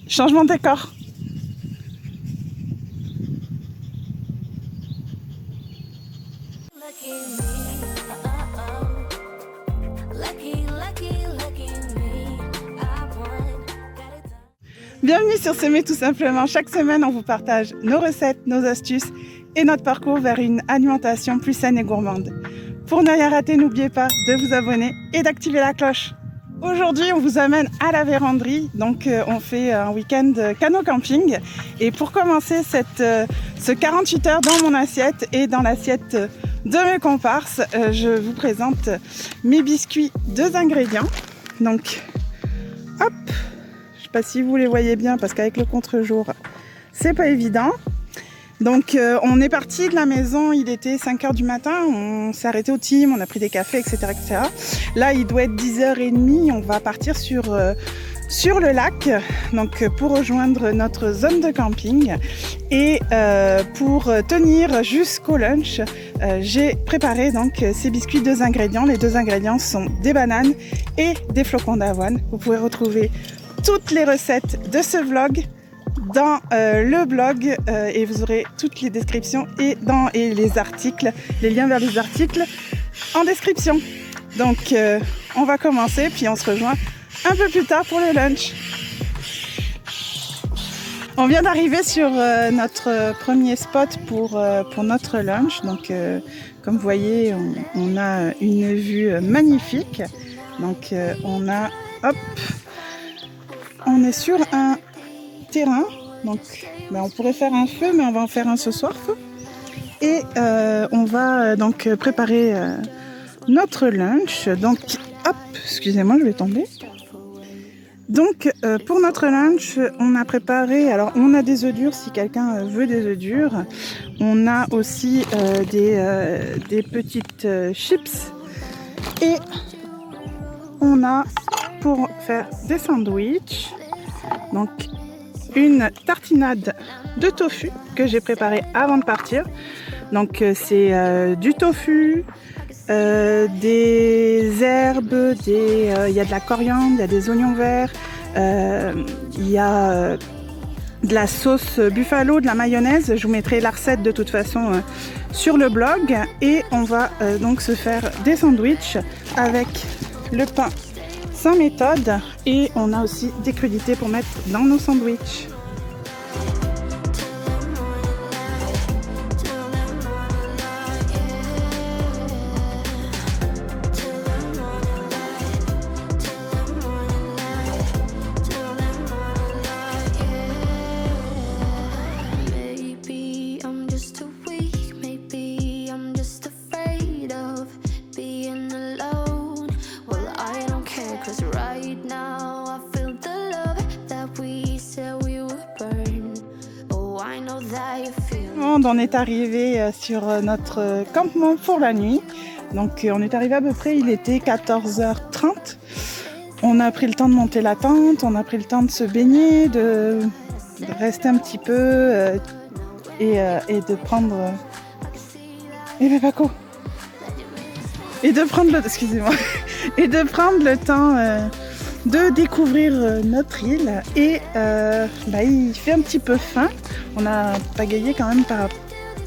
Changement de décor. Bienvenue sur Semer tout simplement. Chaque semaine, on vous partage nos recettes, nos astuces et notre parcours vers une alimentation plus saine et gourmande. Pour ne rien rater, n'oubliez pas de vous abonner et d'activer la cloche. Aujourd'hui, on vous amène à la Vérandrie. Donc, on fait un week-end canot camping. Et pour commencer ce 48 heures dans mon assiette et dans l'assiette de mes comparses, je vous présente mes biscuits 2 ingrédients. Donc, hop! Je sais pas si vous les voyez bien parce qu'avec le contre-jour, c'est pas évident. Donc on est parti de la maison, il était 5h du matin, on s'est arrêté au team, on a pris des cafés, etc., etc. Là, il doit être 10h30, on va partir sur le lac, donc pour rejoindre notre zone de camping. Et pour tenir jusqu'au lunch, j'ai préparé donc ces biscuits 2 ingrédients. Les 2 ingrédients sont des bananes et des flocons d'avoine. Vous pouvez retrouver toutes les recettes de ce vlog dans le blog et vous aurez toutes les descriptions et les articles, les liens vers les articles en description. Donc on va commencer puis on se rejoint un peu plus tard pour le lunch. On vient d'arriver sur notre premier spot pour notre lunch. Donc comme vous voyez, on a une vue magnifique. Donc on est sur un terrain, donc on pourrait faire un feu, mais on va en faire un ce soir feu. Et on va donc préparer notre lunch. Donc hop, excusez-moi, je vais tomber. Donc pour notre lunch, on a préparé, alors on a des œufs durs si quelqu'un veut des œufs durs. On a aussi des petites chips. Et on a pour faire des sandwichs, donc une tartinade de tofu que j'ai préparée avant de partir. Donc c'est du tofu, des herbes, il y a de la coriandre, il y a des oignons verts, il y a de la sauce buffalo, de la mayonnaise. Je vous mettrai la recette de toute façon sur le blog. Et on va donc se faire des sandwichs avec le pain sans méthode et on a aussi des crudités pour mettre dans nos sandwichs. On est arrivé sur notre campement pour la nuit. Donc on est arrivé à peu près, il était 14h30. On a pris le temps de monter la tente, on a pris le temps de se baigner, de rester un petit peu et de prendre... Et Paco. Et de prendre le... Excusez-moi. Et de prendre le temps de découvrir notre île. Et il fait un petit peu faim. On a pagayé quand même par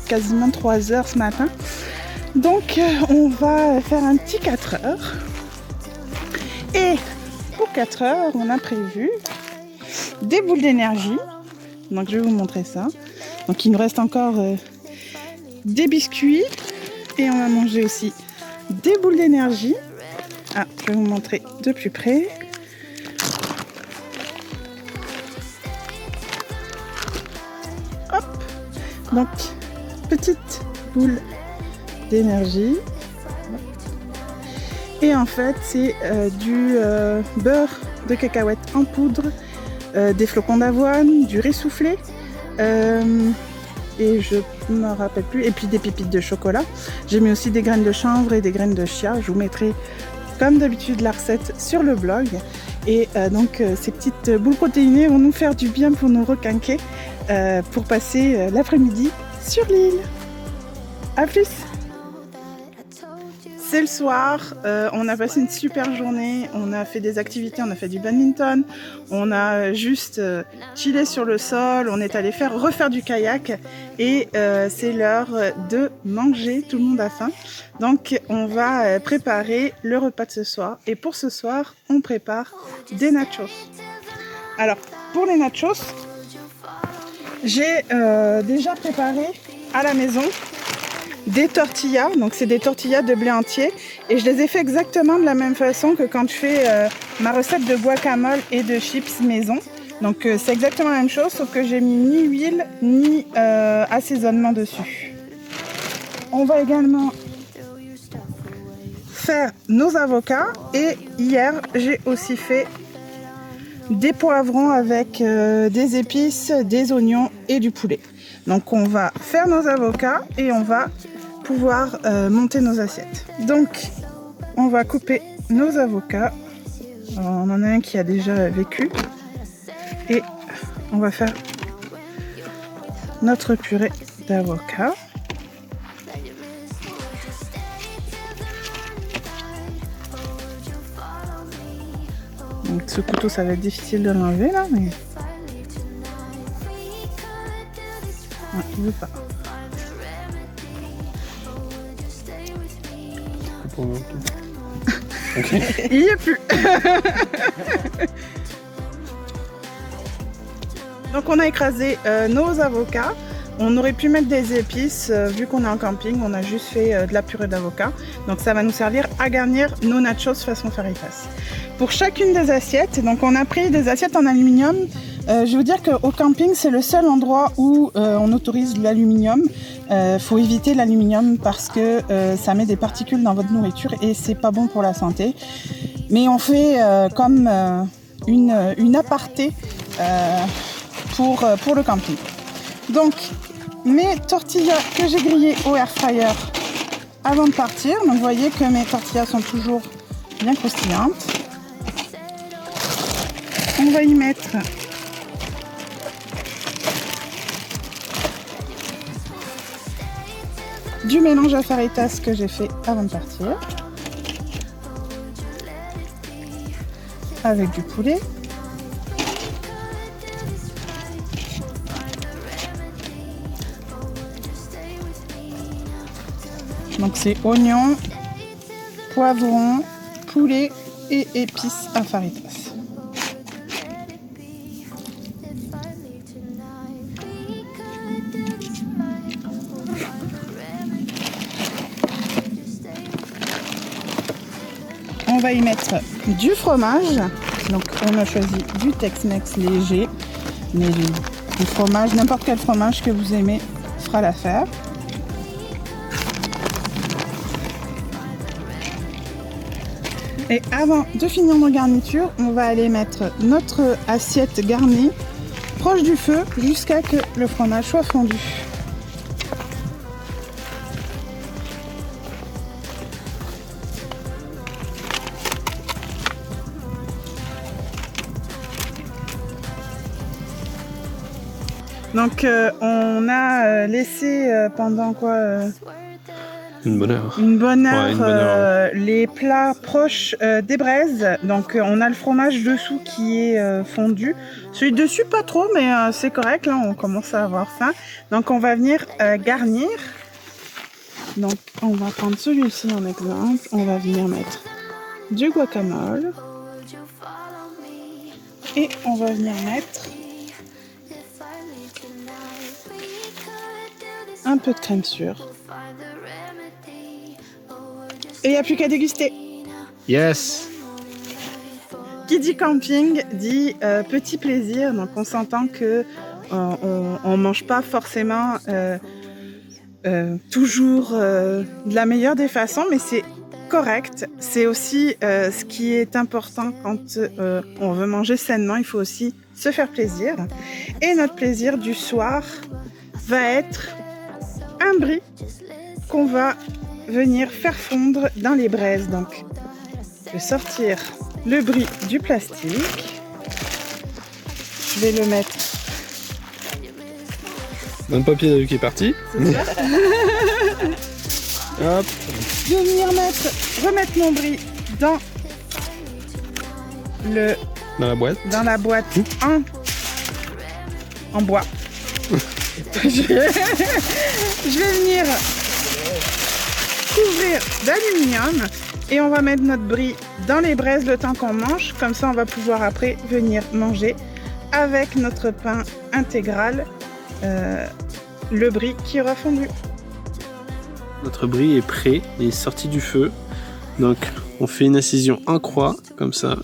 quasiment 3 heures ce matin. Donc on va faire un petit 4 heures. Et pour 4 heures, on a prévu des boules d'énergie. Donc je vais vous montrer ça. Donc il nous reste encore des biscuits. Et on va manger aussi des boules d'énergie. Ah, je vais vous montrer de plus près. Hop. Donc, petite boule d'énergie. Et en fait, c'est du beurre de cacahuète en poudre, des flocons d'avoine, du riz soufflé, et je me rappelle plus, et puis des pépites de chocolat. J'ai mis aussi des graines de chanvre et des graines de chia. Je vous mettrai, comme d'habitude, la recette sur le blog. Et donc, ces petites boules protéinées vont nous faire du bien pour nous requinquer pour passer l'après-midi sur l'île. A plus! c'est le soir, on a passé une super journée, on a fait des activités, on a fait du badminton, on a juste chillé sur le sol, on est allé refaire du kayak et c'est l'heure de manger, tout le monde a faim. Donc on va préparer le repas de ce soir et pour ce soir on prépare des nachos. Alors pour les nachos, j'ai déjà préparé à la maison des tortillas, donc c'est des tortillas de blé entier et je les ai fait exactement de la même façon que quand je fais ma recette de guacamole et de chips maison. Donc c'est exactement la même chose sauf que j'ai mis ni huile ni assaisonnement dessus. On va également faire nos avocats et hier j'ai aussi fait des poivrons avec des épices, des oignons et du poulet. Donc on va faire nos avocats et on va pouvoir monter nos assiettes. Donc on va couper nos avocats. Alors, on en a un qui a déjà vécu et on va faire notre purée d'avocat. Donc ce couteau ça va être difficile de l'enlever là, mais ouais, il veut pas. Okay. Il n'y est plus. Donc on a écrasé nos avocats. On aurait pu mettre des épices, vu qu'on est en camping, on a juste fait de la purée d'avocat. Donc ça va nous servir à garnir nos nachos façon fajitas. Pour chacune des assiettes, donc on a pris des assiettes en aluminium. Je veux dire qu'au camping, c'est le seul endroit où on autorise l'aluminium. Faut éviter l'aluminium parce que ça met des particules dans votre nourriture et c'est pas bon pour la santé. Mais on fait comme une aparté pour le camping. Donc mes tortillas que j'ai grillées au air fryer avant de partir. Donc vous voyez que mes tortillas sont toujours bien croustillantes. On va y mettre du mélange à fajitas que j'ai fait avant de partir, avec du poulet, donc c'est oignons, poivrons, poulet et épices à fajitas. On va y mettre du fromage, donc on a choisi du Tex-Mex léger, mais du fromage, n'importe quel fromage que vous aimez fera l'affaire. Et avant de finir nos garnitures, on va aller mettre notre assiette garnie proche du feu jusqu'à ce que le fromage soit fondu. Donc on a laissé pendant quoi Une bonne heure. Une bonne heure, Ouais, une bonne heure. les plats proches des braises. Donc on a le fromage dessous qui est fondu. Celui dessus pas trop mais c'est correct, là on commence à avoir faim. Donc on va venir garnir. Donc on va prendre celui-ci en exemple. On va venir mettre du guacamole. Et on va venir mettre un peu de crème sûre. Et il n'y a plus qu'à déguster. Yes. Qui dit camping dit petit plaisir. Donc on s'entend que on mange pas forcément toujours de la meilleure des façons, mais c'est correct. C'est aussi ce qui est important quand on veut manger sainement. Il faut aussi se faire plaisir. Et notre plaisir du soir va être un brie qu'on va venir faire fondre dans les braises. Donc je vais sortir le brie du plastique. Je vais le mettre. Dans le papier qui est parti. Hop. Je vais venir remettre mon brie dans Dans la boîte. En bois. Je vais venir couvrir d'aluminium et on va mettre notre brie dans les braises le temps qu'on mange. Comme ça, on va pouvoir après venir manger avec notre pain intégral, le brie qui aura fondu. Notre brie est prêt, il est sorti du feu. Donc on fait une incision en croix, comme ça.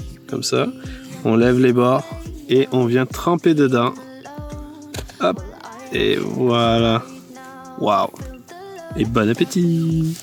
On lève les bords et on vient tremper dedans. Hop, et voilà. Waouh. Et bon appétit.